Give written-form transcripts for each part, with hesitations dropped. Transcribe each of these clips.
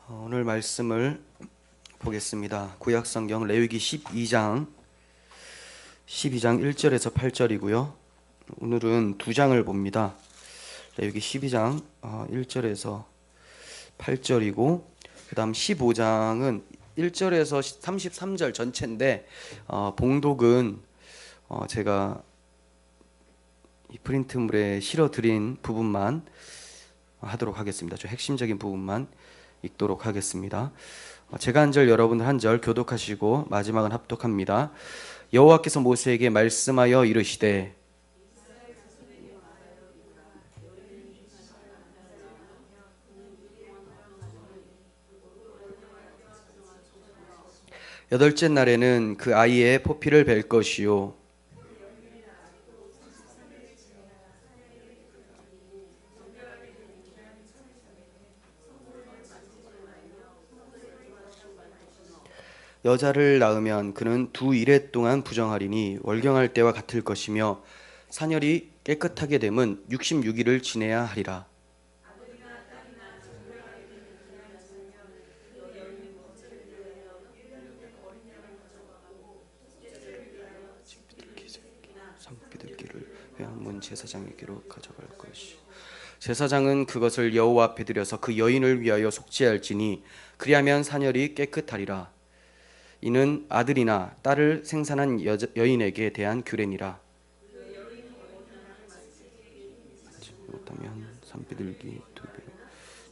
오늘 말씀을 보겠습니다. 구약성경 레위기 12장 1절에서 8절이고요. 오늘은 두 장을 봅니다. 레위기 12장 1절에서 8절이고 그 다음 15장은 1절에서 33절 전체인데 봉독은 제가 이 프린트물에 실어드린 부분만 하도록 하겠습니다. 좀 핵심적인 부분만 읽도록 하겠습니다. 제가 한 절 여러분들 한 절 교독하시고 마지막은 합독합니다. 여호와께서 모세에게 말씀하여 이르시되 여덟째 날에는 그 아이의 포피를 벨 것이요 여자를 낳으면 그는 두 이레 동안 부정하리니 월경할 때와 같을 것이며 사녀리 깨끗하게 됨은 66일을 지내야 하리라. 산비둘기를 회양문 제사장에게로 가져갈 것이 제사장은 그것을 여호와 앞에 드려서 그 여인을 위하여 속죄할지니 그리하면 사녀리 깨끗하리라. 이는 아들이나 딸을 생산한 여인에게 대한 규례니라. 못하면 산비둘기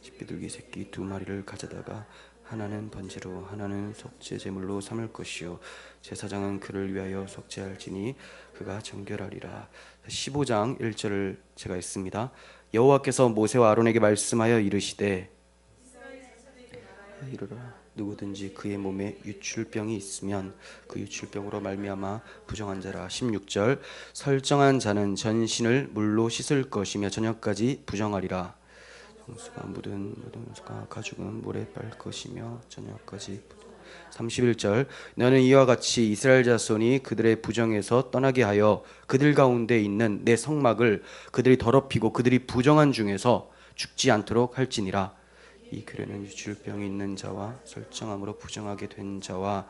집비둘기 새끼 두 마리를 가져다가 하나는 번제로 하나는 속죄 제물로 삼을 것이요 제사장은 그를 위하여 속죄할지니 그가 정결하리라. 15장 1절을 제가 읽습니다. 여호와께서 모세와 아론에게 말씀하여 이르시되 이르라 누구든지 그의 몸에 유출병이 있으면 그 유출병으로 말미암아 부정한 자라. 16절 설정한 자는 전신을 물로 씻을 것이며 저녁까지 부정하리라. 정수가 묻은 수가 가죽은 물에 빨 것이며 저녁까지. 31절 너는 이와 같이 이스라엘 자손이 그들의 부정에서 떠나게 하여 그들 가운데 있는 내 성막을 그들이 더럽히고 그들이 부정한 중에서 죽지 않도록 할지니라. 이 규례는 유출병이 있는 자와 설정함으로 부정하게 된 자와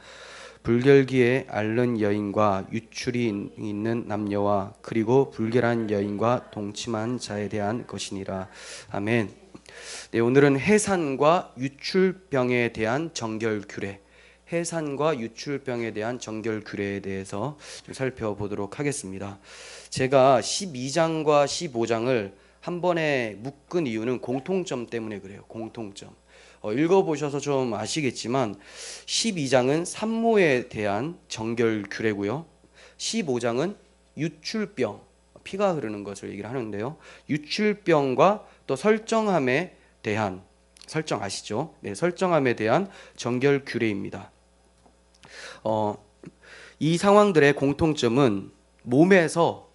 불결기에 앓는 여인과 유출이 있는 남녀와 그리고 불결한 여인과 동침한 자에 대한 것이니라. 아멘. 네, 오늘은 해산과 유출병에 대한 정결 규례, 해산과 유출병에 대한 정결 규례에 대해서 좀 살펴보도록 하겠습니다. 제가 12장과 15장을 한 번에 묶은 이유는 공통점 때문에 그래요. 공통점. 읽어보셔서 좀 아시겠지만 12장은 산모에 대한 정결 규례고요. 15장은 유출병, 피가 흐르는 것을 얘기를 하는데요. 유출병과 또 설정함에 대한, 설정 아시죠? 네, 설정함에 대한 정결 규례입니다. 이 상황들의 공통점은 몸에서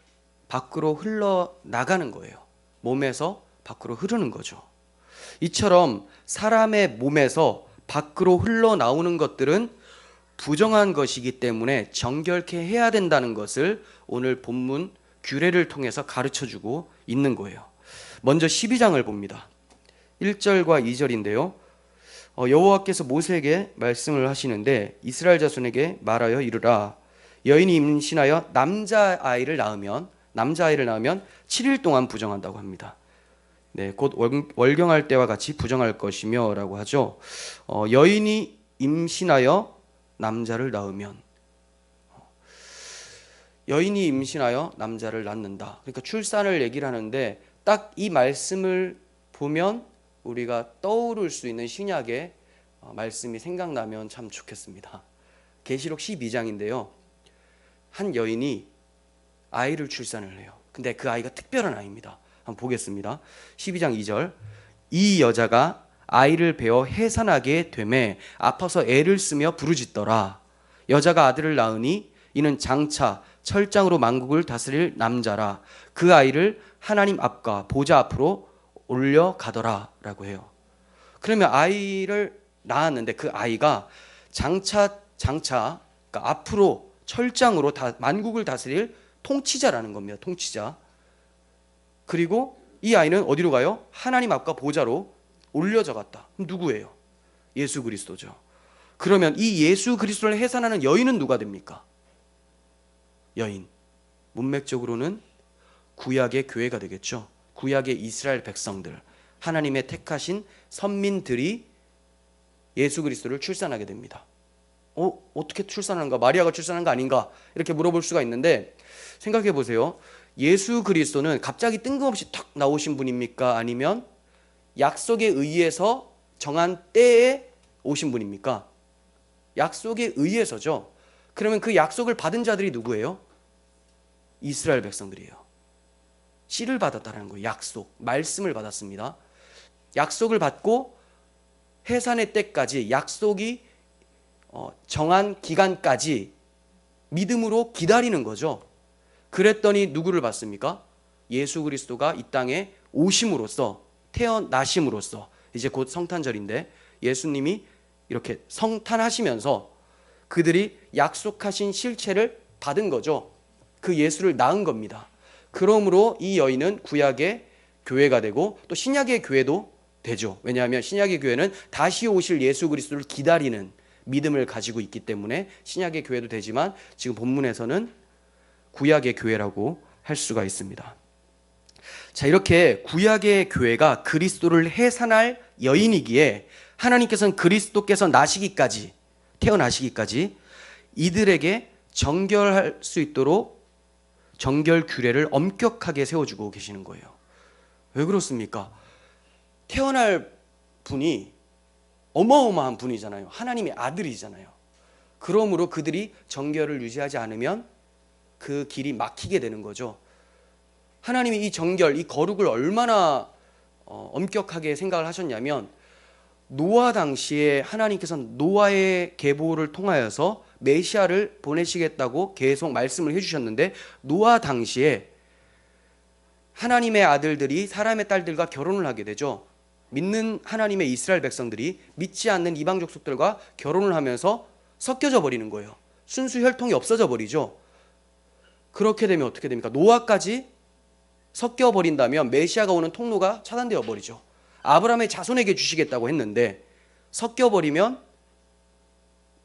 밖으로 흘러나가는 거예요. 몸에서 밖으로 흐르는 거죠. 이처럼 사람의 몸에서 밖으로 흘러나오는 것들은 부정한 것이기 때문에 정결케 해야 된다는 것을 오늘 본문 규례를 통해서 가르쳐주고 있는 거예요. 먼저 12장을 봅니다. 1절과 2절인데요. 여호와께서 모세에게 말씀을 하시는데 이스라엘 자손에게 말하여 이르라. 여인이 임신하여 남자아이를 낳으면 7일 동안 부정한다고 합니다. 네, 곧 월경할 때와 같이 부정할 것이며 라고 하죠. 여인이 임신하여 남자를 낳으면, 여인이 임신하여 남자를 낳는다. 그러니까 출산을 얘기를 하는데 딱 이 말씀을 보면 우리가 떠오를 수 있는 신약의 말씀이 생각나면 참 좋겠습니다. 계시록 12장인데요. 한 여인이 아이를 출산을 해요. 근데 그 아이가 특별한 아이입니다. 한번 보겠습니다. 12장 2절 이 여자가 아이를 베어 해산하게 되매 아파서 애를 쓰며 부르짖더라. 여자가 아들을 낳으니 이는 장차 철장으로 만국을 다스릴 남자라. 그 아이를 하나님 앞과 보좌 앞으로 올려가더라 라고 해요. 그러면 아이를 낳았는데 그 아이가 장차 그러니까 앞으로 철장으로 만국을 다스릴 통치자라는 겁니다. 통치자. 그리고 이 아이는 어디로 가요? 하나님 앞과 보좌로 올려져 갔다. 누구예요? 예수 그리스도죠. 그러면 이 예수 그리스도를 해산하는 여인은 누가 됩니까? 여인. 문맥적으로는 구약의 교회가 되겠죠. 구약의 이스라엘 백성들, 하나님의 택하신 선민들이 예수 그리스도를 출산하게 됩니다. 어떻게 출산하는가? 마리아가 출산한 거 아닌가? 이렇게 물어볼 수가 있는데, 생각해 보세요. 예수 그리스도는 갑자기 뜬금없이 탁 나오신 분입니까? 아니면 약속에 의해서 정한 때에 오신 분입니까? 약속에 의해서죠. 그러면 그 약속을 받은 자들이 누구예요? 이스라엘 백성들이에요. 씨를 받았다는 거예요. 약속, 말씀을 받았습니다. 약속을 받고 해산의 때까지, 약속이 정한 기간까지 믿음으로 기다리는 거죠. 그랬더니 누구를 받습니까? 예수 그리스도가 이 땅에 오심으로써, 태어나심으로써, 이제 곧 성탄절인데 예수님이 이렇게 성탄하시면서 그들이 약속하신 실체를 받은 거죠. 그 예수를 낳은 겁니다. 그러므로 이 여인은 구약의 교회가 되고 또 신약의 교회도 되죠. 왜냐하면 신약의 교회는 다시 오실 예수 그리스도를 기다리는 믿음을 가지고 있기 때문에 신약의 교회도 되지만, 지금 본문에서는 구약의 교회라고 할 수가 있습니다. 자, 이렇게 구약의 교회가 그리스도를 해산할 여인이기에 하나님께서는 그리스도께서 나시기까지, 태어나시기까지 이들에게 정결할 수 있도록 정결 규례를 엄격하게 세워주고 계시는 거예요. 왜 그렇습니까? 태어날 분이 어마어마한 분이잖아요. 하나님의 아들이잖아요. 그러므로 그들이 정결을 유지하지 않으면 그 길이 막히게 되는 거죠. 하나님이 이 정결, 이 거룩을 얼마나 엄격하게 생각을 하셨냐면, 노아 당시에 하나님께서는 노아의 계보를 통하여서 메시아를 보내시겠다고 계속 말씀을 해주셨는데, 노아 당시에 하나님의 아들들이 사람의 딸들과 결혼을 하게 되죠. 믿는 하나님의 이스라엘 백성들이 믿지 않는 이방 족속들과 결혼을 하면서 섞여져 버리는 거예요. 순수 혈통이 없어져 버리죠. 그렇게 되면 어떻게 됩니까? 노아까지 섞여 버린다면 메시아가 오는 통로가 차단되어 버리죠. 아브라함의 자손에게 주시겠다고 했는데 섞여 버리면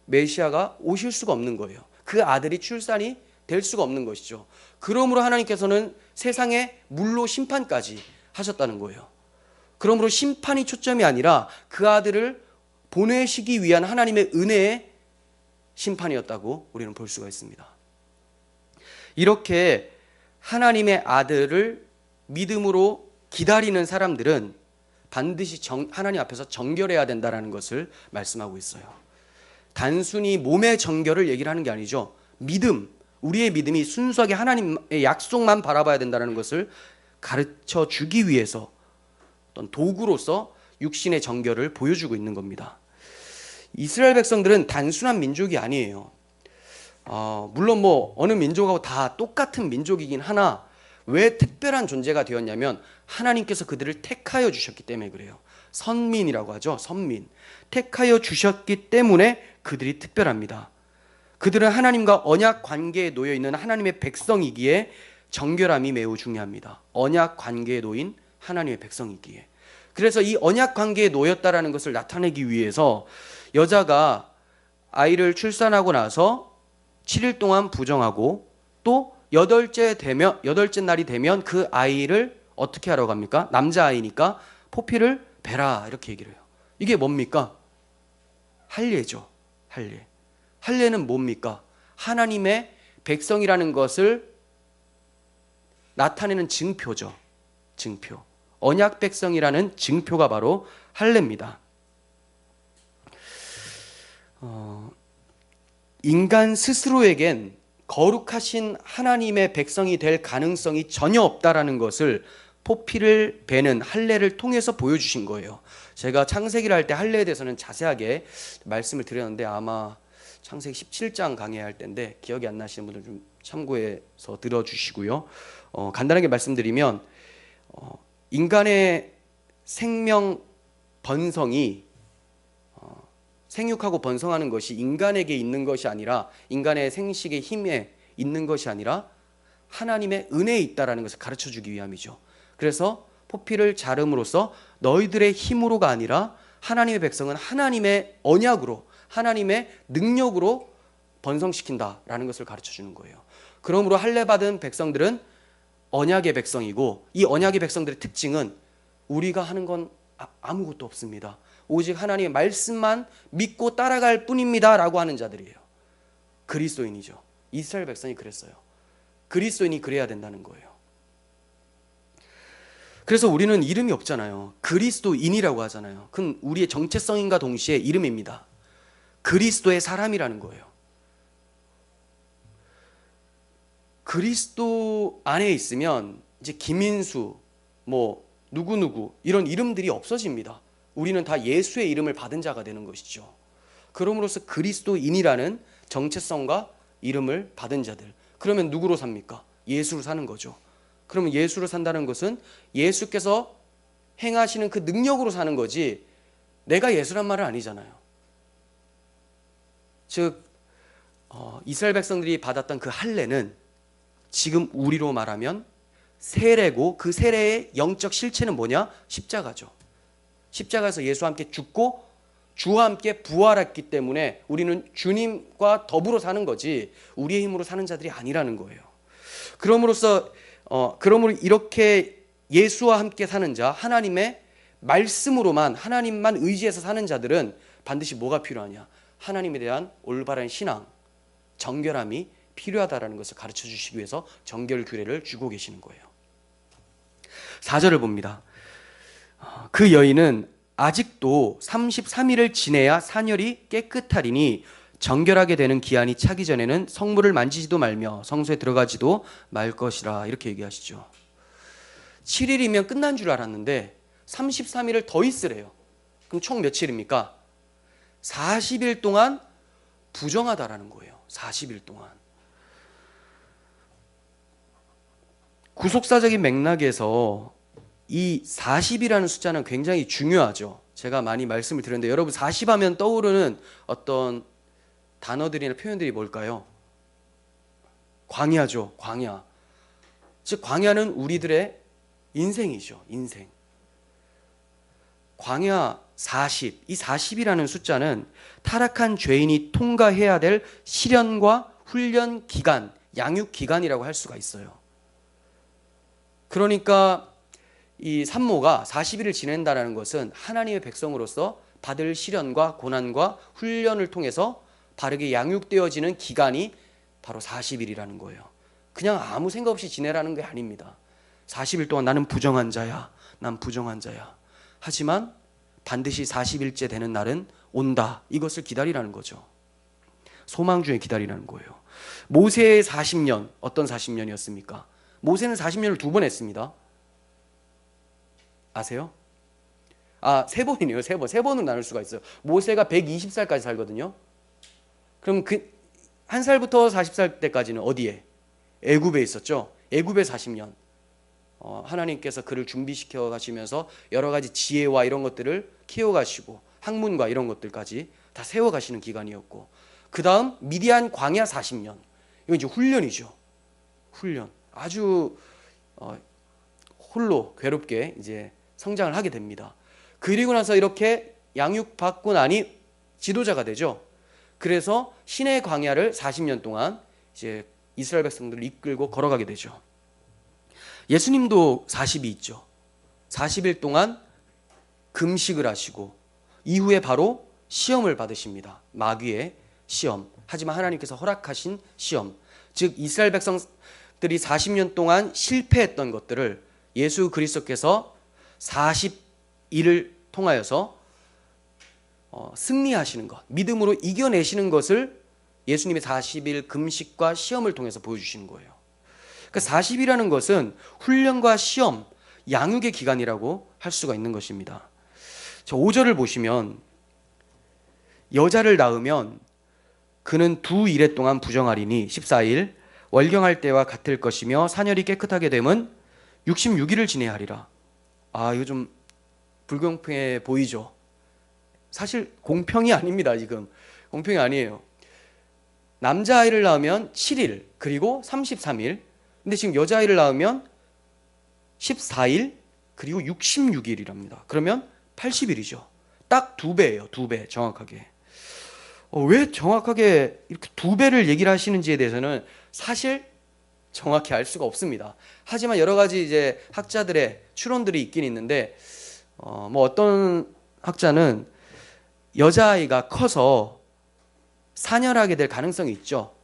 메시아가 오실 수가 없는 거예요. 그 아들이 출산이 될 수가 없는 것이죠. 그러므로 하나님께서는 세상에 물로 심판까지 하셨다는 거예요. 그러므로 심판이 초점이 아니라 그 아들을 보내시기 위한 하나님의 은혜의 심판이었다고 우리는 볼 수가 있습니다. 이렇게 하나님의 아들을 믿음으로 기다리는 사람들은 반드시 하나님 앞에서 정결해야 된다는 것을 말씀하고 있어요. 단순히 몸의 정결을 얘기를 하는 게 아니죠. 믿음, 우리의 믿음이 순수하게 하나님의 약속만 바라봐야 된다는 것을 가르쳐 주기 위해서 어떤 도구로서 육신의 정결을 보여주고 있는 겁니다. 이스라엘 백성들은 단순한 민족이 아니에요. 물론 어느 민족하고 다 똑같은 민족이긴 하나, 왜 특별한 존재가 되었냐면 하나님께서 그들을 택하여 주셨기 때문에 그래요. 선민이라고 하죠. 선민. 택하여 주셨기 때문에 그들이 특별합니다. 그들은 하나님과 언약 관계에 놓여 있는 하나님의 백성이기에 정결함이 매우 중요합니다. 언약 관계에 놓인 하나님의 백성이기에. 그래서 이 언약 관계에 놓였다라는 것을 나타내기 위해서 여자가 아이를 출산하고 나서 7일 동안 부정하고 또 여덟째 날이 되면 그 아이를 어떻게 하라고 합니까? 남자아이니까 포피를 베라, 이렇게 얘기를 해요. 이게 뭡니까? 할례죠. 할례. 할례는 뭡니까? 하나님의 백성이라는 것을 나타내는 증표죠. 증표. 언약 백성이라는 증표가 바로 할례입니다. 인간 스스로에겐 거룩하신 하나님의 백성이 될 가능성이 전혀 없다라는 것을 포피를 베는 할례를 통해서 보여주신 거예요. 제가 창세기를 할 때 할례에 대해서는 자세하게 말씀을 드렸는데 아마 창세기 17장 강의할 때인데 기억이 안 나시는 분들 좀 참고해서 들어주시고요. 간단하게 말씀드리면 인간의 생명 번성이 생육하고 번성하는 것이 인간에게 있는 것이 아니라, 인간의 생식의 힘에 있는 것이 아니라 하나님의 은혜에 있다라는 것을 가르쳐주기 위함이죠. 그래서 포피를 자름으로써 너희들의 힘으로가 아니라 하나님의 백성은 하나님의 언약으로, 하나님의 능력으로 번성시킨다라는 것을 가르쳐 주는 거예요. 그러므로 할례 받은 백성들은 언약의 백성이고, 이 언약의 백성들의 특징은 우리가 하는 건 아무것도 없습니다. 오직 하나님의 말씀만 믿고 따라갈 뿐입니다 라고 하는 자들이에요. 그리스도인이죠. 이스라엘 백성이 그랬어요. 그리스도인이 그래야 된다는 거예요. 그래서 우리는 이름이 없잖아요. 그리스도인이라고 하잖아요. 그건 우리의 정체성인과 동시에 이름입니다. 그리스도의 사람이라는 거예요. 그리스도 안에 있으면 이제 김인수, 뭐 누구누구 이런 이름들이 없어집니다. 우리는 다 예수의 이름을 받은 자가 되는 것이죠. 그럼으로써 그리스도인이라는 정체성과 이름을 받은 자들. 그러면 누구로 삽니까? 예수로 사는 거죠. 그러면 예수로 산다는 것은 예수께서 행하시는 그 능력으로 사는 거지, 내가 예수란 말은 아니잖아요. 즉 이스라엘 백성들이 받았던 그 할례는 지금 우리로 말하면 세례고, 그 세례의 영적 실체는 뭐냐? 십자가죠. 십자가에서 예수와 함께 죽고 주와 함께 부활했기 때문에 우리는 주님과 더불어 사는 거지 우리의 힘으로 사는 자들이 아니라는 거예요. 그러므로 이렇게 예수와 함께 사는 자, 하나님의 말씀으로만, 하나님만 의지해서 사는 자들은 반드시 뭐가 필요하냐? 하나님에 대한 올바른 신앙, 정결함이 필요하다라는 것을 가르쳐 주시기 위해서 정결 규례를 주고 계시는 거예요. 4절을 봅니다. 그 여인은 아직도 33일을 지내야 사녀리 깨끗하리니 정결하게 되는 기한이 차기 전에는 성물을 만지지도 말며 성소에 들어가지도 말 것이라, 이렇게 얘기하시죠. 7일이면 끝난 줄 알았는데 33일을 더 있으래요. 그럼 총 며칠입니까? 40일 동안 부정하다라는 거예요. 40일 동안. 구속사적인 맥락에서 이 40이라는 숫자는 굉장히 중요하죠. 제가 많이 말씀을 드렸는데 여러분 40하면 떠오르는 어떤 단어들이나 표현들이 뭘까요? 광야죠. 광야. 즉 광야는 우리들의 인생이죠. 인생. 광야 40. 이 40이라는 숫자는 타락한 죄인이 통과해야 될 시련과 훈련 기간, 양육 기간이라고 할 수가 있어요. 그러니까 이 산모가 40일을 지낸다는 것은 하나님의 백성으로서 받을 시련과 고난과 훈련을 통해서 바르게 양육되어지는 기간이 바로 40일이라는 거예요. 그냥 아무 생각 없이 지내라는 게 아닙니다. 40일 동안 나는 부정한 자야. 난 부정한 자야. 하지만 반드시 40일째 되는 날은 온다. 이것을 기다리라는 거죠. 소망 중에 기다리라는 거예요. 모세의 40년, 어떤 40년이었습니까? 모세는 40년을 2번 했습니다. 아세요? 세 번이네요. 세 번으로 나눌 수가 있어요. 모세가 120살까지 살거든요. 그럼 한 살부터 40살 때까지는 어디에? 애굽에 있었죠. 애굽에 40년. 하나님께서 그를 준비시켜 가시면서 여러 가지 지혜와 이런 것들을 키워 가시고 학문과 이런 것들까지 다 세워 가시는 기간이었고, 그다음 미디안 광야 40년. 이건 이제 훈련이죠. 훈련. 아주 홀로 괴롭게 이제 성장을 하게 됩니다. 그리고 나서 이렇게 양육받고 나니 지도자가 되죠. 그래서 신의 광야를 40년 동안 이제 이스라엘 백성들을 이끌고 걸어가게 되죠. 예수님도 40이 있죠. 40일 동안 금식을 하시고 이후에 바로 시험을 받으십니다. 마귀의 시험. 하지만 하나님께서 허락하신 시험. 즉 이스라엘 백성들이 40년 동안 실패했던 것들을 예수 그리스도께서 40일을 통하여서 승리하시는 것, 믿음으로 이겨내시는 것을 예수님의 40일 금식과 시험을 통해서 보여주시는 거예요. 그러니까 40이라는 것은 훈련과 시험, 양육의 기간이라고 할 수가 있는 것입니다. 5절을 보시면 여자를 낳으면 그는 2일에 동안 부정하리니 14일 월경할 때와 같을 것이며 사녀리 깨끗하게 되면 66일을 지내야 하리라. 이거 좀 불공평해 보이죠. 사실 공평이 아닙니다. 지금 공평이 아니에요. 남자아이를 낳으면 7일 그리고 33일, 근데 지금 여자아이를 낳으면 14일 그리고 66일이랍니다. 그러면 80일이죠. 딱 딱 2배예요. 2배 정확하게. 왜 정확하게 이렇게 2배를 얘기를 하시는지에 대해서는 사실 정확히 알 수가 없습니다. 하지만 여러 가지 이제 학자들의 추론들이 있긴 있는데, 뭐 어떤 학자는 여자아이가 커서 산혈하게 될 가능성이 있죠.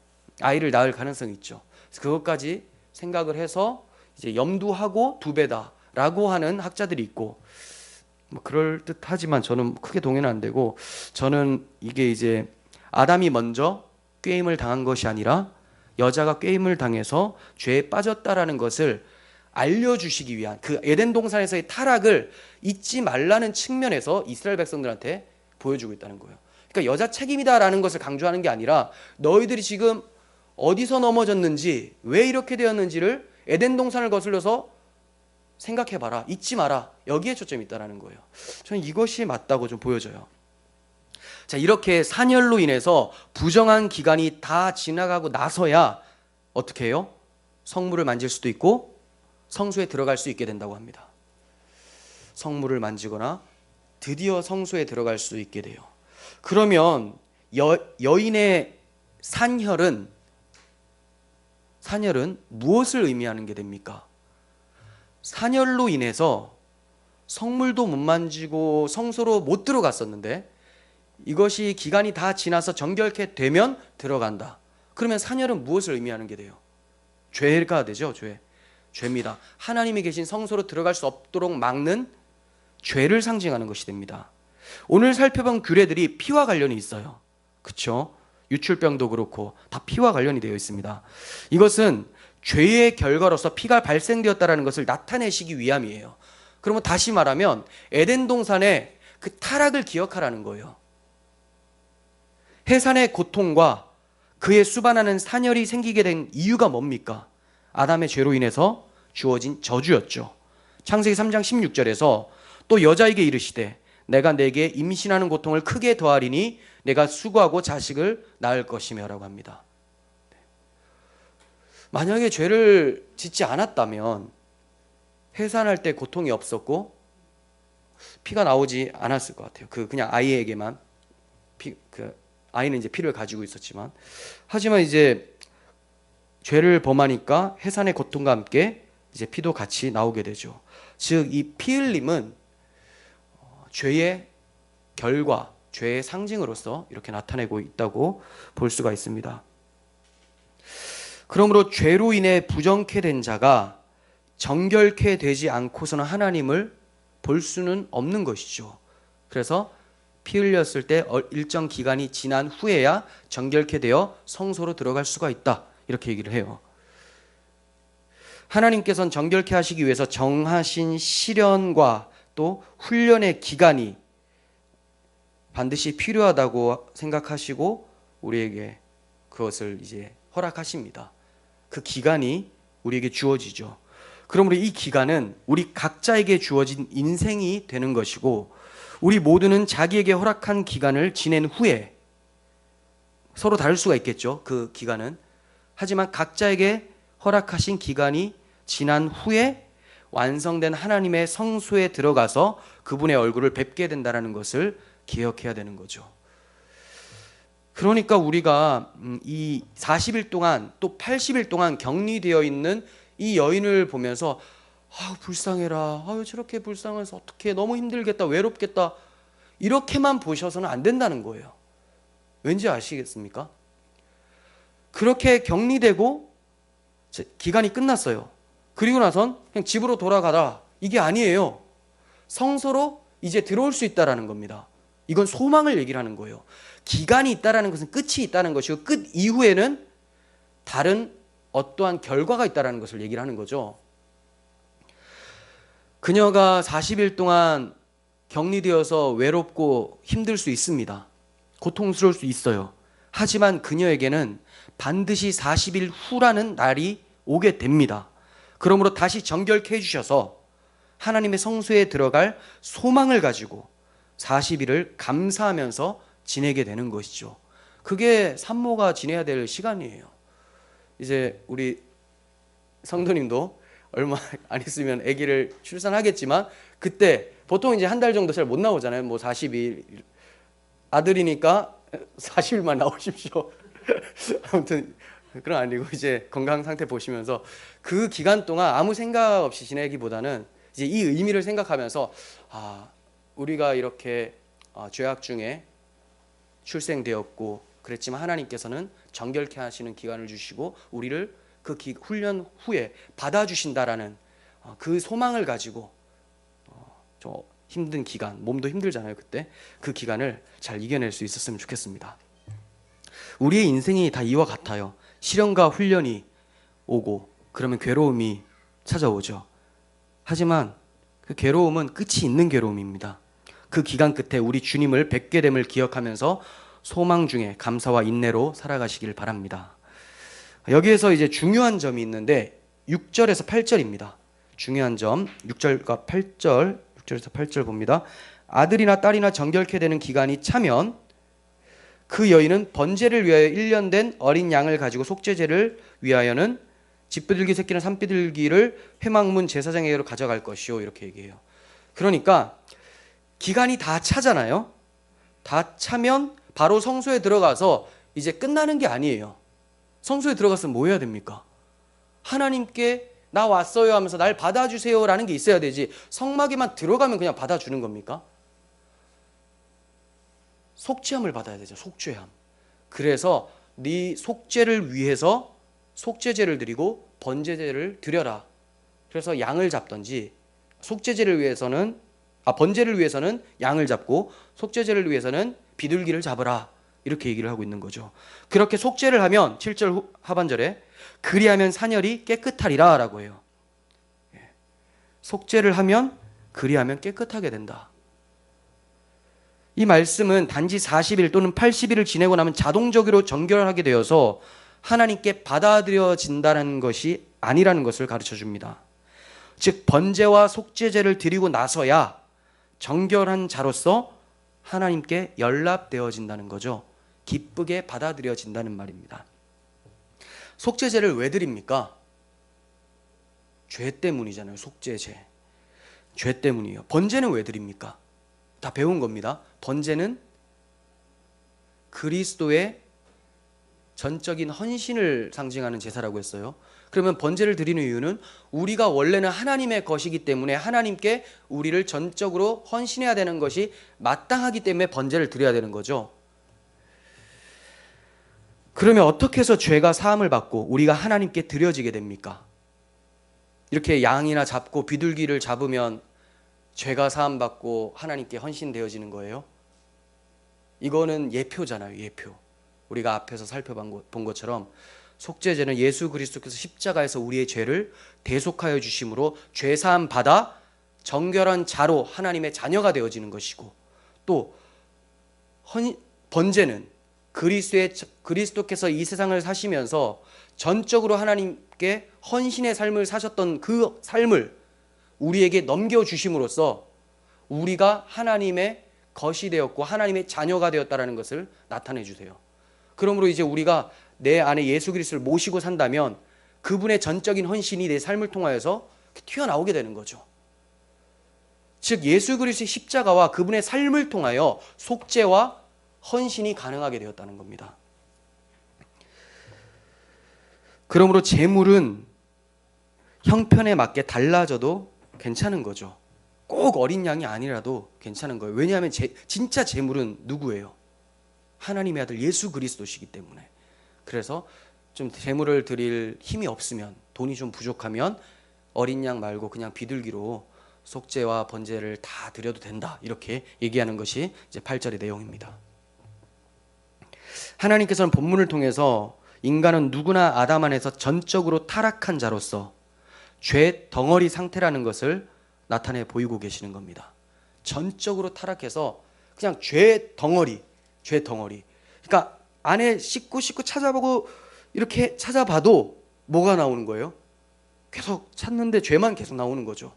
아이를 낳을 가능성이 있죠. 그래서 그것까지 생각을 해서 이제 염두하고 2배다라고 하는 학자들이 있고, 뭐 그럴 듯하지만 저는 크게 동의는 안 되고, 저는 이게 이제 아담이 먼저 꾀임을 당한 것이 아니라 여자가 꾀임을 당해서 죄에 빠졌다라는 것을 알려주시기 위한, 그 에덴 동산에서의 타락을 잊지 말라는 측면에서 이스라엘 백성들한테 보여주고 있다는 거예요. 그러니까 여자 책임이다라는 것을 강조하는 게 아니라 너희들이 지금 어디서 넘어졌는지, 왜 이렇게 되었는지를 에덴 동산을 거슬러서 생각해봐라, 잊지 마라, 여기에 초점이 있다는 거예요. 저는 이것이 맞다고 좀 보여져요. 자, 이렇게 산혈로 인해서 부정한 기간이 다 지나가고 나서야 어떻게 해요? 성물을 만질 수도 있고 성소에 들어갈 수 있게 된다고 합니다. 성물을 만지거나 드디어 성소에 들어갈 수 있게 돼요. 그러면 여인의 산혈은 무엇을 의미하는 게 됩니까? 산혈로 인해서 성물도 못 만지고 성소로 못 들어갔었는데, 이것이 기간이 다 지나서 정결케 되면 들어간다. 그러면 산혈은 무엇을 의미하는 게 돼요? 죄가 되죠. 죄입니다. 하나님이 계신 성소로 들어갈 수 없도록 막는 죄를 상징하는 것이 됩니다. 오늘 살펴본 규례들이 피와 관련이 있어요. 그렇죠? 유출병도 그렇고 다 피와 관련이 되어 있습니다. 이것은 죄의 결과로서 피가 발생되었다는 것을 나타내시기 위함이에요. 그러면 다시 말하면 에덴 동산의 그 타락을 기억하라는 거예요. 해산의 고통과 그의 수반하는 산혈이 생기게 된 이유가 뭡니까? 아담의 죄로 인해서 주어진 저주였죠. 창세기 3장 16절에서 또 여자에게 이르시되 내가 내게 임신하는 고통을 크게 더하리니 내가 수고하고 자식을 낳을 것이며 라고 합니다. 만약에 죄를 짓지 않았다면 해산할 때 고통이 없었고 피가 나오지 않았을 것 같아요. 그냥 아이에게만 아이는 이제 피를 가지고 있었지만, 하지만 이제 죄를 범하니까 해산의 고통과 함께 이제 피도 같이 나오게 되죠. 즉 이 피 흘림은 죄의 결과, 죄의 상징으로서 이렇게 나타내고 있다고 볼 수가 있습니다. 그러므로 죄로 인해 부정케 된 자가 정결케 되지 않고서는 하나님을 볼 수는 없는 것이죠. 그래서 피 흘렸을 때 일정 기간이 지난 후에야 정결케 되어 성소로 들어갈 수가 있다, 이렇게 얘기를 해요. 하나님께서는 정결케 하시기 위해서 정하신 시련과 또 훈련의 기간이 반드시 필요하다고 생각하시고 우리에게 그것을 이제 허락하십니다. 그 기간이 우리에게 주어지죠. 그러므로 이 기간은 우리 각자에게 주어진 인생이 되는 것이고, 우리 모두는 자기에게 허락한 기간을 지낸 후에, 서로 다를 수가 있겠죠, 그 기간은. 하지만 각자에게 허락하신 기간이 지난 후에 완성된 하나님의 성소에 들어가서 그분의 얼굴을 뵙게 된다는 것을 기억해야 되는 거죠. 그러니까 우리가 이 40일 동안 또 80일 동안 격리되어 있는 이 여인을 보면서 불쌍해라, 저렇게 불쌍해서 어떻게, 너무 힘들겠다, 외롭겠다, 이렇게만 보셔서는 안 된다는 거예요. 왠지 아시겠습니까? 그렇게 격리되고 기간이 끝났어요. 그리고 나선 그냥 집으로 돌아가라, 이게 아니에요. 성소로 이제 들어올 수 있다라는 겁니다. 이건 소망을 얘기를 하는 거예요. 기간이 있다라는 것은 끝이 있다는 것이고, 끝 이후에는 다른 어떠한 결과가 있다라는 것을 얘기를 하는 거죠. 그녀가 40일 동안 격리되어서 외롭고 힘들 수 있습니다. 고통스러울 수 있어요. 하지만 그녀에게는 반드시 40일 후라는 날이 오게 됩니다. 그러므로 다시 정결케 해주셔서 하나님의 성소에 들어갈 소망을 가지고 40일을 감사하면서 지내게 되는 것이죠. 그게 산모가 지내야 될 시간이에요. 이제 우리 성도님도 얼마 안 있으면 아기를 출산하겠지만 그때 보통 이제 한 달 정도 잘 못 나오잖아요. 뭐 40일 아들이니까 40일만 나오십시오. 아무튼 그건 아니고 이제 건강 상태 보시면서 그 기간 동안 아무 생각 없이 지내기보다는 이제 이 의미를 생각하면서 우리가 이렇게 죄악 중에 출생되었고 그랬지만 하나님께서는 정결케 하시는 기간을 주시고 우리를 그 훈련 후에 받아주신다라는 그 소망을 가지고 저 힘든 기간, 몸도 힘들잖아요 그때, 그 기간을 잘 이겨낼 수 있었으면 좋겠습니다. 우리의 인생이 다 이와 같아요. 시련과 훈련이 오고 그러면 괴로움이 찾아오죠. 하지만 그 괴로움은 끝이 있는 괴로움입니다. 그 기간 끝에 우리 주님을 뵙게 됨을 기억하면서 소망 중에 감사와 인내로 살아가시길 바랍니다. 여기에서 이제 중요한 점이 있는데 6절에서 8절입니다. 중요한 점 6절과 8절, 6절에서 8절 봅니다. 아들이나 딸이나 정결케 되는 기간이 차면 그 여인은 번제를 위하여 1년 된 어린 양을 가지고 속죄제를 위하여는 집비둘기 새끼는 산비둘기를 회막문 제사장에게로 가져갈 것이요, 이렇게 얘기해요. 그러니까 기간이 다 차잖아요. 다 차면 바로 성소에 들어가서 이제 끝나는 게 아니에요. 성소에 들어가서 뭐 해야 됩니까? 하나님께 나 왔어요 하면서 날 받아주세요 라는 게 있어야 되지, 성막에만 들어가면 그냥 받아주는 겁니까? 속죄함을 받아야 되죠. 속죄함. 그래서 네 속죄를 위해서 속죄제를 드리고 번제제를 드려라. 그래서 양을 잡든지, 속죄제를 위해서는 번제를 위해서는 양을 잡고 속죄제를 위해서는 비둘기를 잡으라, 이렇게 얘기를 하고 있는 거죠. 그렇게 속죄를 하면 7절 하반절에 그리하면 사녀리 깨끗하리라 라고 해요. 속죄를 하면 그리하면 깨끗하게 된다. 이 말씀은 단지 40일 또는 80일을 지내고 나면 자동적으로 정결하게 되어서 하나님께 받아들여진다는 것이 아니라는 것을 가르쳐 줍니다. 즉 번제와 속죄제를 드리고 나서야 정결한 자로서 하나님께 연락되어진다는 거죠. 기쁘게 받아들여진다는 말입니다. 속죄제를 왜 드립니까? 죄 때문이잖아요. 속죄제. 죄 때문이에요. 번제는 왜 드립니까? 다 배운 겁니다. 번제는 그리스도의 전적인 헌신을 상징하는 제사라고 했어요. 그러면 번제를 드리는 이유는 우리가 원래는 하나님의 것이기 때문에 하나님께 우리를 전적으로 헌신해야 되는 것이 마땅하기 때문에 번제를 드려야 되는 거죠. 그러면 어떻게 해서 죄가 사함을 받고 우리가 하나님께 드려지게 됩니까? 이렇게 양이나 잡고 비둘기를 잡으면 죄가 사함 받고 하나님께 헌신되어지는 거예요? 이거는 예표잖아요. 예표. 우리가 앞에서 살펴본 것처럼 속죄제는 예수 그리스도께서 십자가에서 우리의 죄를 대속하여 주심으로 죄 사함 받아 정결한 자로 하나님의 자녀가 되어지는 것이고, 또 번제는 그리스도께서 이 세상을 사시면서 전적으로 하나님께 헌신의 삶을 사셨던 그 삶을 우리에게 넘겨주심으로써 우리가 하나님의 것이 되었고 하나님의 자녀가 되었다는 것을 나타내 주세요. 그러므로 이제 우리가 내 안에 예수 그리스도를 모시고 산다면 그분의 전적인 헌신이 내 삶을 통하여서 튀어나오게 되는 거죠. 즉 예수 그리스도의 십자가와 그분의 삶을 통하여 속죄와 헌신이 가능하게 되었다는 겁니다. 그러므로 제물은 형편에 맞게 달라져도 괜찮은 거죠. 꼭 어린 양이 아니라도 괜찮은 거예요. 왜냐하면 진짜 제물은 누구예요? 하나님의 아들 예수 그리스도시기 때문에. 그래서 좀 제물을 드릴 힘이 없으면, 돈이 좀 부족하면 어린 양 말고 그냥 비둘기로 속죄와 번제를 다 드려도 된다, 이렇게 얘기하는 것이 이제 8절의 내용입니다. 하나님께서는 본문을 통해서 인간은 누구나 아담 안에서 전적으로 타락한 자로서 죄 덩어리 상태라는 것을 나타내 보이고 계시는 겁니다. 전적으로 타락해서 그냥 죄 덩어리. 그러니까 안에 씻고 찾아보고 이렇게 찾아봐도 뭐가 나오는 거예요? 계속 찾는데 죄만 계속 나오는 거죠.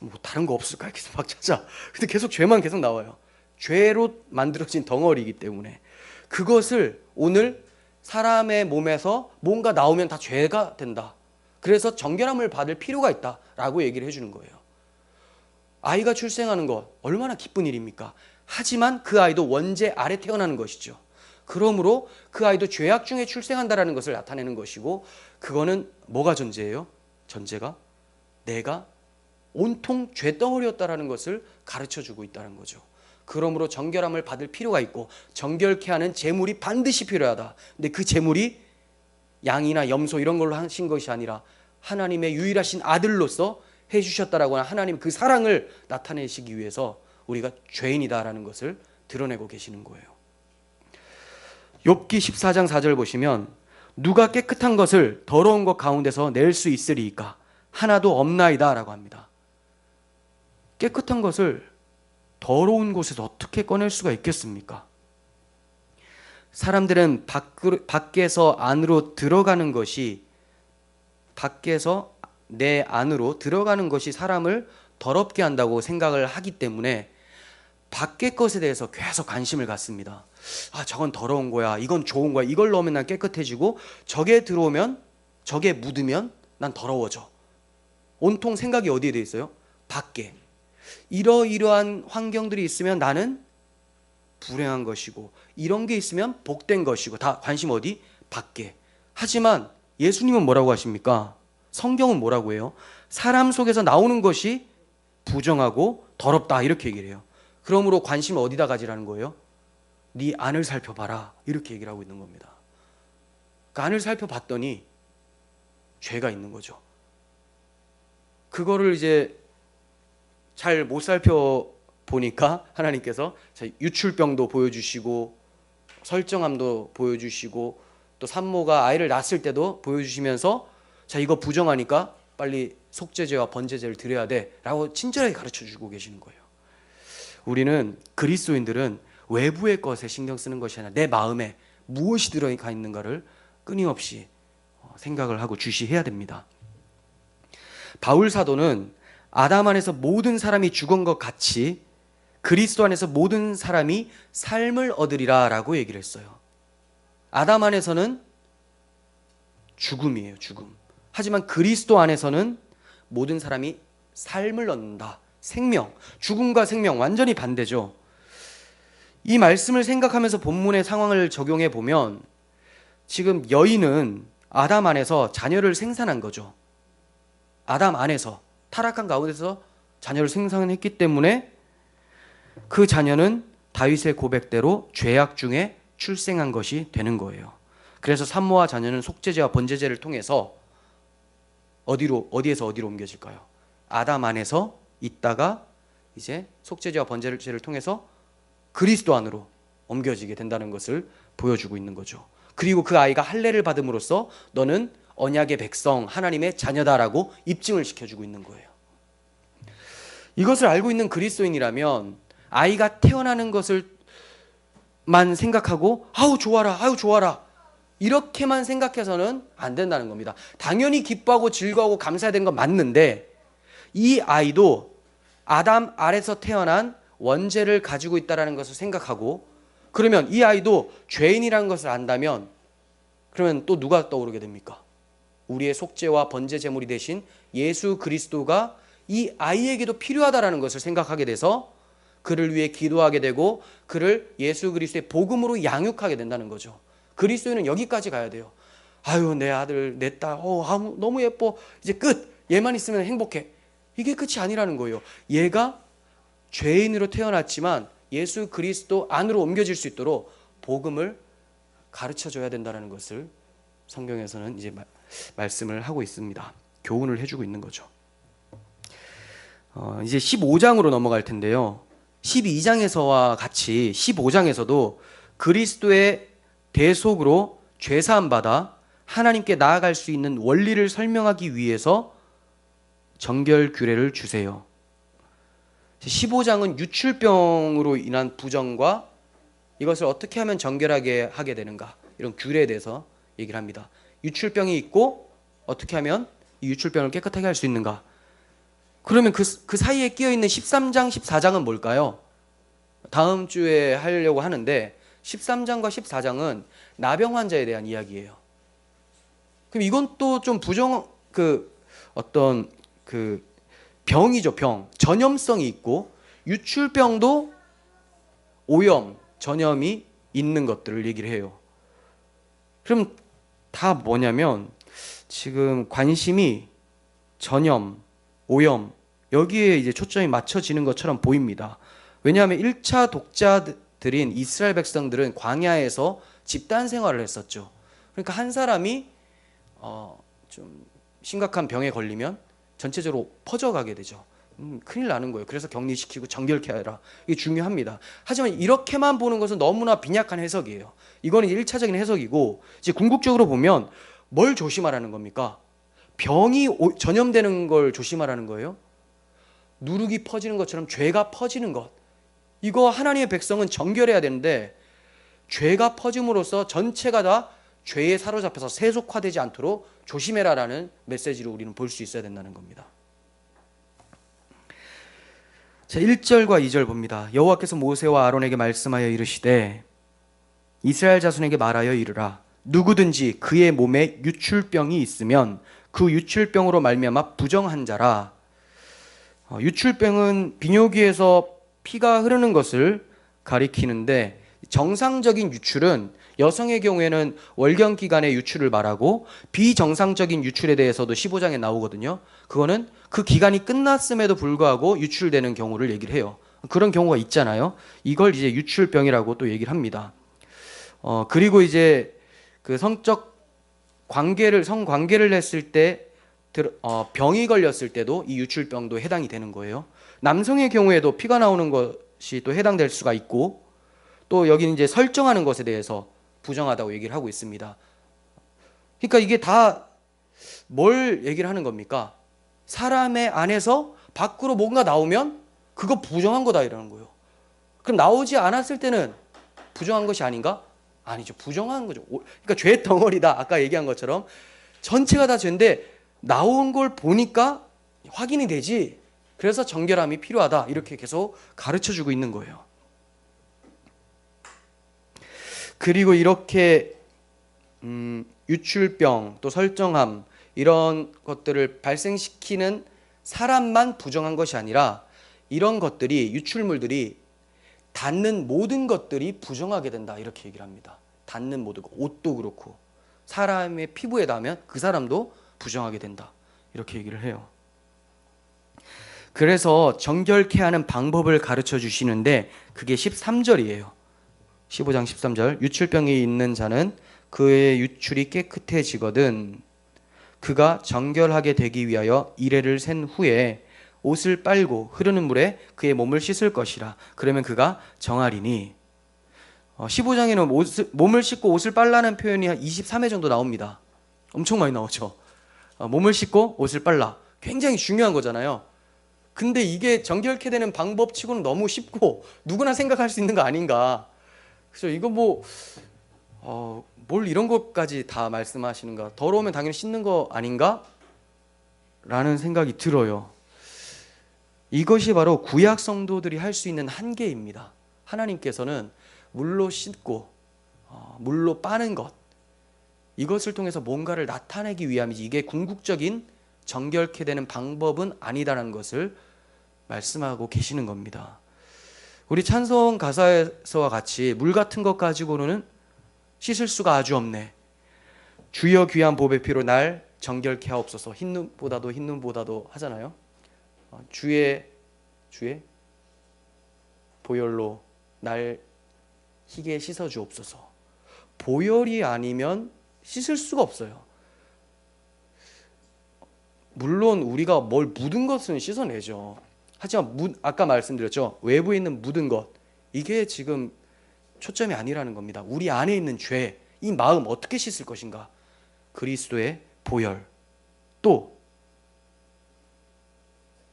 뭐 다른 거 없을까 이렇게 막 찾아. 근데 계속 죄만 계속 나와요. 죄로 만들어진 덩어리이기 때문에 그것을 오늘 사람의 몸에서 뭔가 나오면 다 죄가 된다. 그래서 정결함을 받을 필요가 있다라고 얘기를 해주는 거예요. 아이가 출생하는 거 얼마나 기쁜 일입니까? 하지만 그 아이도 원죄 아래 태어나는 것이죠. 그러므로 그 아이도 죄악 중에 출생한다라는 것을 나타내는 것이고, 그거는 뭐가 전제예요? 전제가 내가 온통 죄덩어리였다라는 것을 가르쳐주고 있다는 거죠. 그러므로 정결함을 받을 필요가 있고 정결케 하는 제물이 반드시 필요하다. 근데 그 제물이 양이나 염소 이런 걸로 하신 것이 아니라 하나님의 유일하신 아들로서 해주셨다라고 하는 하나님 그 사랑을 나타내시기 위해서 우리가 죄인이다라는 것을 드러내고 계시는 거예요. 욥기 14장 4절 보시면 누가 깨끗한 것을 더러운 것 가운데서 낼 수 있으리이까? 하나도 없나이다 라고 합니다. 깨끗한 것을 더러운 곳에서 어떻게 꺼낼 수가 있겠습니까? 사람들은 밖에서 안으로 들어가는 것이, 밖에서 내 안으로 들어가는 것이 사람을 더럽게 한다고 생각을 하기 때문에 밖의 것에 대해서 계속 관심을 갖습니다. 아, 저건 더러운 거야, 이건 좋은 거야, 이걸 넣으면 난 깨끗해지고 저게 들어오면, 저게 묻으면 난 더러워져. 온통 생각이 어디에 돼 있어요? 밖에. 이러이러한 환경들이 있으면 나는 불행한 것이고, 이런 게 있으면 복된 것이고, 다 관심 어디? 밖에. 하지만 예수님은 뭐라고 하십니까? 성경은 뭐라고 해요? 사람 속에서 나오는 것이 부정하고 더럽다 이렇게 얘기를 해요. 그러므로 관심을 어디다 가지라는 거예요? 네 안을 살펴봐라 이렇게 얘기를 하고 있는 겁니다. 그 안을 살펴봤더니 죄가 있는 거죠. 그거를 이제 잘 못 살펴보니까 하나님께서 유출병도 보여주시고 설정함도 보여주시고 또 산모가 아이를 낳았을 때도 보여주시면서 자, 이거 부정하니까 빨리 속죄제와 번제제를 드려야 돼 라고 친절하게 가르쳐주고 계시는 거예요. 우리는 그리스도인들은 외부의 것에 신경 쓰는 것이 아니라 내 마음에 무엇이 들어가 있는가를 끊임없이 생각을 하고 주시해야 됩니다. 바울 사도는 아담 안에서 모든 사람이 죽은 것 같이 그리스도 안에서 모든 사람이 삶을 얻으리라 라고 얘기를 했어요. 아담 안에서는 죽음이에요, 죽음. 하지만 그리스도 안에서는 모든 사람이 삶을 얻는다. 생명, 죽음과 생명 완전히 반대죠. 이 말씀을 생각하면서 본문의 상황을 적용해 보면 지금 여인은 아담 안에서 자녀를 생산한 거죠. 아담 안에서 타락한 가운데서 자녀를 생산했기 때문에 그 자녀는 다윗의 고백대로 죄악 중에 출생한 것이 되는 거예요. 그래서 산모와 자녀는 속죄제와 번제제를 통해서 어디에서 어디로 옮겨질까요? 아담 안에서 있다가 이제 속죄제와 번제제를 통해서 그리스도 안으로 옮겨지게 된다는 것을 보여주고 있는 거죠. 그리고 그 아이가 할례를 받음으로써 너는 언약의 백성, 하나님의 자녀다라고 입증을 시켜주고 있는 거예요. 이것을 알고 있는 그리스도인이라면 아이가 태어나는 것을만 생각하고 아우 좋아라, 아우 좋아라 이렇게만 생각해서는 안 된다는 겁니다. 당연히 기뻐하고 즐거워하고 감사해야 되는 건 맞는데 이 아이도 아담 아래서 태어난 원죄를 가지고 있다는 것을 생각하고, 그러면 이 아이도 죄인이라는 것을 안다면 그러면 또 누가 떠오르게 됩니까? 우리의 속죄와 번제 제물이 되신 예수 그리스도가 이 아이에게도 필요하다는 것을 생각하게 돼서 그를 위해 기도하게 되고 그를 예수 그리스도의 복음으로 양육하게 된다는 거죠. 그리스도인은 여기까지 가야 돼요. 아유, 내 아들, 내 딸, 너무 예뻐. 이제 끝. 얘만 있으면 행복해. 이게 끝이 아니라는 거예요. 얘가 죄인으로 태어났지만 예수 그리스도 안으로 옮겨질 수 있도록 복음을 가르쳐줘야 된다는 것을 성경에서는 이제 말씀을 하고 있습니다. 교훈을 해주고 있는 거죠. 이제 15장으로 넘어갈 텐데요. 12장에서와 같이 15장에서도 그리스도의 대속으로 죄사함 받아 하나님께 나아갈 수 있는 원리를 설명하기 위해서 정결 규례를 주세요. 15장은 유출병으로 인한 부정과 이것을 어떻게 하면 정결하게 하게 되는가, 이런 규례에 대해서 얘기를 합니다. 유출병이 있고 어떻게 하면 이 유출병을 깨끗하게 할 수 있는가. 그러면 그 사이에 끼어있는 13장, 14장은 뭘까요? 다음 주에 하려고 하는데 13장과 14장은 나병 환자에 대한 이야기예요. 그럼 이건 또 좀 병이죠, 병. 전염성이 있고 유출병도 오염, 전염이 있는 것들을 얘기를 해요. 그럼 다 뭐냐면 지금 관심이 전염, 오염 여기에 이제 초점이 맞춰지는 것처럼 보입니다. 왜냐하면 1차 독자들인 이스라엘 백성들은 광야에서 집단 생활을 했었죠. 그러니까 한 사람이 좀 심각한 병에 걸리면 전체적으로 퍼져가게 되죠. 큰일 나는 거예요. 그래서 격리시키고 정결케 하라. 이게 중요합니다. 하지만 이렇게만 보는 것은 너무나 빈약한 해석이에요. 이거는 1차적인 해석이고, 이제 궁극적으로 보면 뭘 조심하라는 겁니까? 병이 전염되는 걸 조심하라는 거예요. 누룩이 퍼지는 것처럼 죄가 퍼지는 것. 이거 하나님의 백성은 정결해야 되는데 죄가 퍼짐으로써 전체가 다 죄에 사로잡혀서 세속화되지 않도록 조심해라라는 메시지로 우리는 볼 수 있어야 된다는 겁니다. 자, 1절과 2절 봅니다. 여호와께서 모세와 아론에게 말씀하여 이르시되 이스라엘 자손에게 말하여 이르라. 누구든지 그의 몸에 유출병이 있으면 그 유출병으로 말미암아 부정한 자라. 유출병은 비뇨기에서 피가 흐르는 것을 가리키는데, 정상적인 유출은 여성의 경우에는 월경 기간의 유출을 말하고, 비정상적인 유출에 대해서도 15장에 나오거든요. 그거는 그 기간이 끝났음에도 불구하고 유출되는 경우를 얘기를 해요. 그런 경우가 있잖아요. 이걸 이제 유출병이라고 또 얘기를 합니다. 그리고 이제 그 성관계를 했을 때 병이 걸렸을 때도 이 유출병도 해당이 되는 거예요. 남성의 경우에도 피가 나오는 것이 또 해당될 수가 있고, 또 여기는 이제 설정하는 것에 대해서 부정하다고 얘기를 하고 있습니다. 그러니까 이게 다 뭘 얘기를 하는 겁니까? 사람의 안에서 밖으로 뭔가 나오면 그거 부정한 거다 이러는 거예요. 그럼 나오지 않았을 때는 부정한 것이 아닌가? 아니죠. 부정한 거죠. 그러니까 죄 덩어리다. 아까 얘기한 것처럼 전체가 다 죄인데 나온 걸 보니까 확인이 되지. 그래서 정결함이 필요하다. 이렇게 계속 가르쳐주고 있는 거예요. 그리고 이렇게 유출병 또 설정함 이런 것들을 발생시키는 사람만 부정한 것이 아니라 이런 것들이 유출물들이 닿는 모든 것들이 부정하게 된다 이렇게 얘기를 합니다. 닿는 모든 것, 옷도 그렇고 사람의 피부에 닿으면 그 사람도 부정하게 된다 이렇게 얘기를 해요. 그래서 정결케 하는 방법을 가르쳐 주시는데 그게 13절이에요. 15장 13절. 유출병이 있는 자는 그의 유출이 깨끗해지거든 그가 정결하게 되기 위하여 이레를 센 후에 옷을 빨고 흐르는 물에 그의 몸을 씻을 것이라. 그러면 그가 정하리니. 15장에는 몸을 씻고 옷을 빨라는 표현이 한 23회 정도 나옵니다. 엄청 많이 나오죠. 몸을 씻고 옷을 빨라. 굉장히 중요한 거잖아요. 근데 이게 정결케 되는 방법치고는 너무 쉽고 누구나 생각할 수 있는 거 아닌가. 그래서 이거 뭘 이런 것까지 다 말씀하시는가. 더러우면 당연히 씻는 거 아닌가? 라는 생각이 들어요. 이것이 바로 구약 성도들이 할 수 있는 한계입니다. 하나님께서는 물로 씻고 물로 빠는 것 이것을 통해서 뭔가를 나타내기 위함이지 이게 궁극적인 정결케 되는 방법은 아니다라는 것을 말씀하고 계시는 겁니다. 우리 찬송 가사에서와 같이 물 같은 것 가지고는 씻을 수가 아주 없네. 주여 귀한 보배 피로 날 정결케 하옵소서. 흰 눈보다도 하잖아요. 주의 보혈로 날 희게 씻어 주옵소서. 보혈이 아니면 씻을 수가 없어요. 물론 우리가 뭘 묻은 것은 씻어내죠. 하지만 아까 말씀드렸죠. 외부에 있는 묻은 것 이게 지금 초점이 아니라는 겁니다. 우리 안에 있는 죄, 이 마음 어떻게 씻을 것인가? 그리스도의 보혈. 또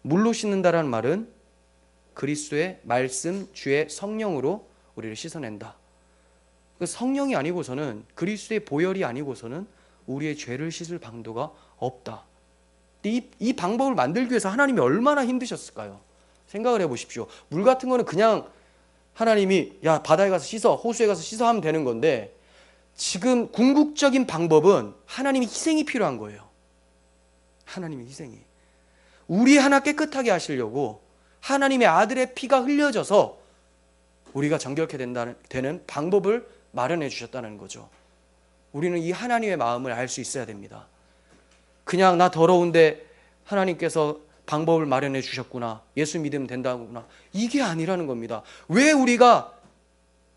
물로 씻는다라는 말은 그리스도의 말씀, 주의 성령으로 우리를 씻어낸다. 성령이 아니고서는 그리스도의 보혈이 아니고서는 우리의 죄를 씻을 방도가 없다. 이 방법을 만들기 위해서 하나님이 얼마나 힘드셨을까요? 생각을 해보십시오. 물 같은 거는 그냥 하나님이 야 바다에 가서 씻어, 호수에 가서 씻어 하면 되는 건데 지금 궁극적인 방법은 하나님의 희생이 필요한 거예요. 하나님의 희생이. 우리 하나 깨끗하게 하시려고 하나님의 아들의 피가 흘려져서 우리가 정결케 되는 방법을 마련해 주셨다는 거죠. 우리는 이 하나님의 마음을 알 수 있어야 됩니다. 그냥 나 더러운데 하나님께서 방법을 마련해 주셨구나, 예수 믿으면 된다구나, 이게 아니라는 겁니다. 왜 우리가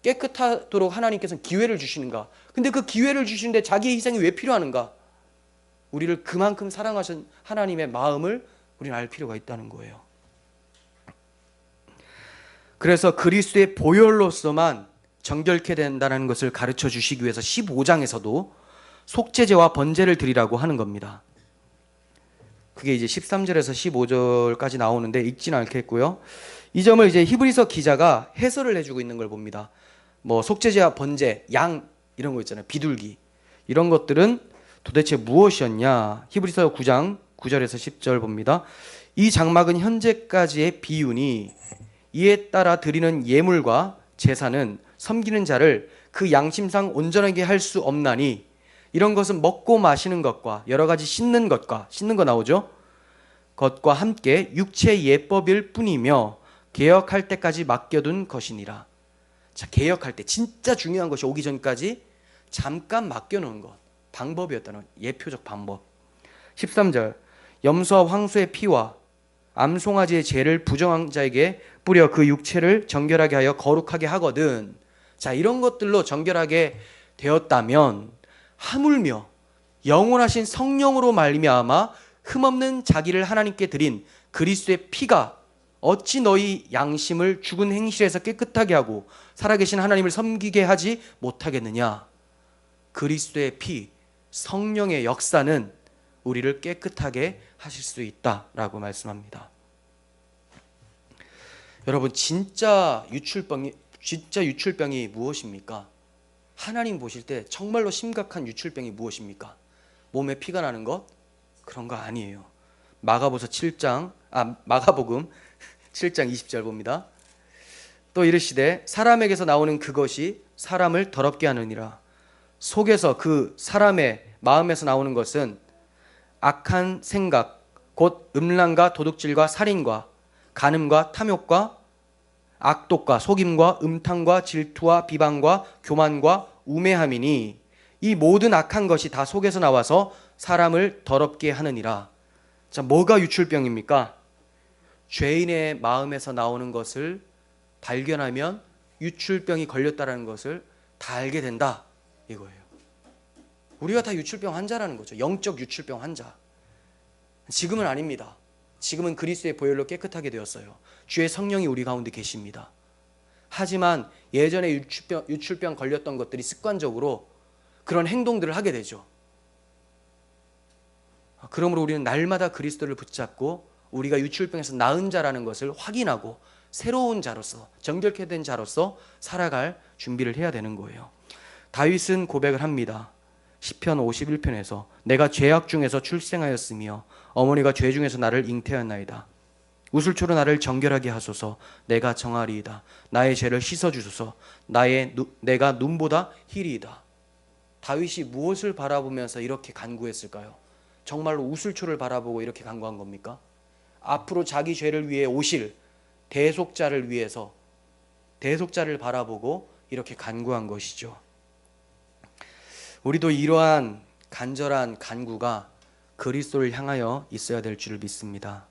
깨끗하도록 하나님께서는 기회를 주시는가? 근데 그 기회를 주시는데 자기의 희생이 왜 필요하는가? 우리를 그만큼 사랑하신 하나님의 마음을 우리는 알 필요가 있다는 거예요. 그래서 그리스도의 보혈로서만 정결케 된다는 것을 가르쳐 주시기 위해서 15장에서도 속죄제와 번제를 드리라고 하는 겁니다. 그게 이제 13절에서 15절까지 나오는데 읽지는 않겠고요. 이 점을 이제 히브리서 기자가 해설을 해주고 있는 걸 봅니다. 뭐 속죄제와 번제, 양 이런 거 있잖아요. 비둘기 이런 것들은 도대체 무엇이었냐? 히브리서 9장 9절에서 10절 봅니다. 이 장막은 현재까지의 비유니 이에 따라 드리는 예물과 제사는 섬기는 자를 그 양심상 온전하게 할 수 없나니 이런 것은 먹고 마시는 것과 여러 가지 씻는 거 나오죠? 것과 함께 육체의 예법일 뿐이며 개혁할 때까지 맡겨둔 것이니라. 자, 개혁할 때 진짜 중요한 것이 오기 전까지 잠깐 맡겨놓은 것, 방법이었다는 예표적 방법. 13절 염소와 황소의 피와 암송아지의 죄를 부정한 자에게 뿌려 그 육체를 정결하게 하여 거룩하게 하거든. 자, 이런 것들로 정결하게 되었다면 하물며 영원하신 성령으로 말미암아 흠없는 자기를 하나님께 드린 그리스도의 피가 어찌 너희 양심을 죽은 행실에서 깨끗하게 하고 살아계신 하나님을 섬기게 하지 못하겠느냐? 그리스도의 피, 성령의 역사는 우리를 깨끗하게 하실 수 있다라고 말씀합니다. 여러분, 진짜 유출병이 무엇입니까? 하나님 보실 때 정말로 심각한 유출병이 무엇입니까? 몸에 피가 나는 것? 그런 거 아니에요. 마가복음 7장 20절 봅니다. 또 이르시되 사람에게서 나오는 그것이 사람을 더럽게 하느니라. 속에서 그 사람의 마음에서 나오는 것은 악한 생각, 곧 음란과 도둑질과 살인과 간음과 탐욕과 악독과 속임과 음탕과 질투와 비방과 교만과 우매함이니 이 모든 악한 것이 다 속에서 나와서 사람을 더럽게 하느니라. 자, 뭐가 유출병입니까? 죄인의 마음에서 나오는 것을 발견하면 유출병이 걸렸다는 것을 다 알게 된다, 이거예요. 우리가 다 유출병 환자라는 거죠. 영적 유출병 환자. 지금은 아닙니다. 지금은 그리스도의 보혈로 깨끗하게 되었어요. 주의 성령이 우리 가운데 계십니다. 하지만 예전에 유출병 걸렸던 것들이 습관적으로 그런 행동들을 하게 되죠. 그러므로 우리는 날마다 그리스도를 붙잡고 우리가 유출병에서 나은 자라는 것을 확인하고 새로운 자로서, 정결케 된 자로서 살아갈 준비를 해야 되는 거예요. 다윗은 고백을 합니다. 시편 51편에서 내가 죄악 중에서 출생하였으며 어머니가 죄 중에서 나를 잉태하였나이다. 우슬초로 나를 정결하게 하소서. 내가 정하리이다. 나의 죄를 씻어주소서. 내가 눈보다 희리이다. 다윗이 무엇을 바라보면서 이렇게 간구했을까요? 정말로 우슬초를 바라보고 이렇게 간구한 겁니까? 앞으로 자기 죄를 위해 오실 대속자를 위해서 대속자를 바라보고 이렇게 간구한 것이죠. 우리도 이러한 간절한 간구가 그리스도를 향하여 있어야 될 줄 믿습니다.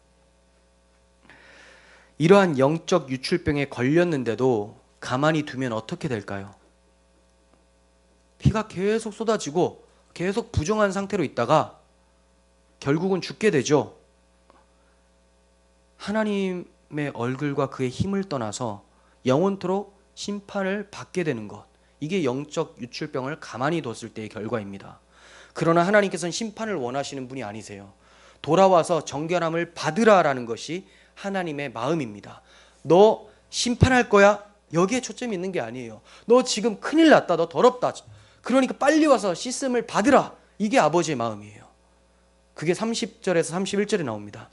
이러한 영적 유출병에 걸렸는데도 가만히 두면 어떻게 될까요? 피가 계속 쏟아지고 계속 부정한 상태로 있다가 결국은 죽게 되죠. 하나님의 얼굴과 그의 힘을 떠나서 영원토록 심판을 받게 되는 것, 이게 영적 유출병을 가만히 뒀을 때의 결과입니다. 그러나 하나님께서는 심판을 원하시는 분이 아니세요. 돌아와서 정결함을 받으라라는 것이 하나님의 마음입니다. 너 심판할 거야? 여기에 초점이 있는 게 아니에요. 너 지금 큰일 났다, 너 더럽다, 그러니까 빨리 와서 씻음을 받으라, 이게 아버지의 마음이에요. 그게 30절에서 31절에 나옵니다.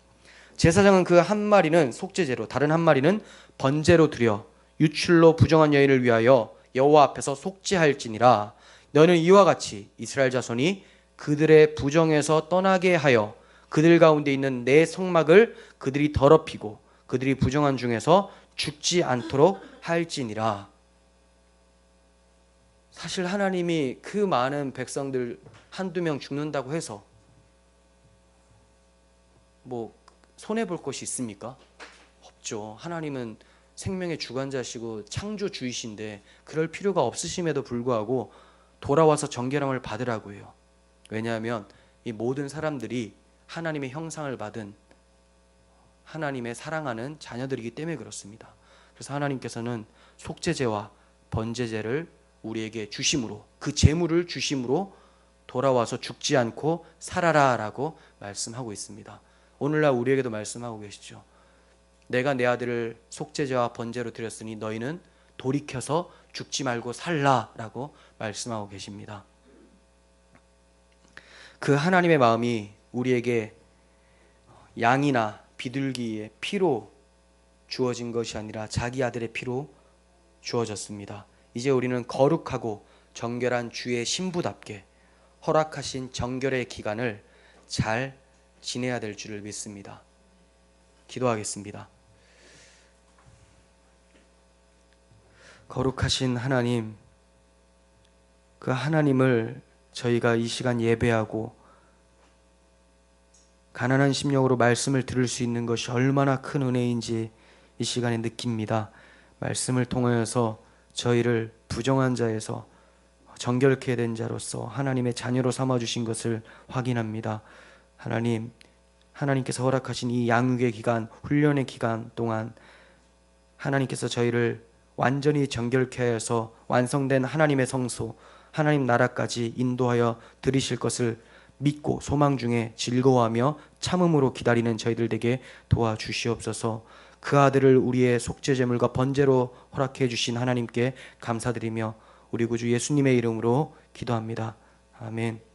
제사장은 그 한 마리는 속죄제로, 다른 한 마리는 번제로 드려 유출로 부정한 여인을 위하여 여호와 앞에서 속죄할지니라. 너는 이와 같이 이스라엘 자손이 그들의 부정에서 떠나게 하여 그들 가운데 있는 내 성막을 그들이 더럽히고 그들이 부정한 중에서 죽지 않도록 할지니라. 사실 하나님이 그 많은 백성들 한두 명 죽는다고 해서 뭐 손해볼 것이 있습니까? 없죠. 하나님은 생명의 주관자시고 창조주이신데 그럴 필요가 없으심에도 불구하고 돌아와서 정결함을 받으라고요. 왜냐하면 이 모든 사람들이 하나님의 형상을 받은 하나님의 사랑하는 자녀들이기 때문에 그렇습니다. 그래서 하나님께서는 속죄제와 번제제를 우리에게 주심으로, 그 제물을 주심으로 돌아와서 죽지 않고 살아라 라고 말씀하고 있습니다. 오늘날 우리에게도 말씀하고 계시죠. 내가 내 아들을 속죄제와 번제로 드렸으니 너희는 돌이켜서 죽지 말고 살라 라고 말씀하고 계십니다. 그 하나님의 마음이 우리에게 양이나 비둘기의 피로 주어진 것이 아니라 자기 아들의 피로 주어졌습니다. 이제 우리는 거룩하고 정결한 주의 신부답게 허락하신 정결의 기간을 잘 지내야 될 줄을 믿습니다. 기도하겠습니다. 거룩하신 하나님, 그 하나님을 저희가 이 시간 예배하고 가난한 심령으로 말씀을 들을 수 있는 것이 얼마나 큰 은혜인지 이 시간에 느낍니다. 말씀을 통하여서 저희를 부정한 자에서 정결케 된 자로서 하나님의 자녀로 삼아주신 것을 확인합니다. 하나님, 하나님께서 허락하신 이 양육의 기간, 훈련의 기간 동안 하나님께서 저희를 완전히 정결케 하여서 완성된 하나님의 성소, 하나님 나라까지 인도하여 들이실 것을 믿고 소망 중에 즐거워하며 참음으로 기다리는 저희들 되게 도와주시옵소서. 그 아들을 우리의 속죄제물과 번제로 허락해 주신 하나님께 감사드리며 우리 구주 예수님의 이름으로 기도합니다. 아멘.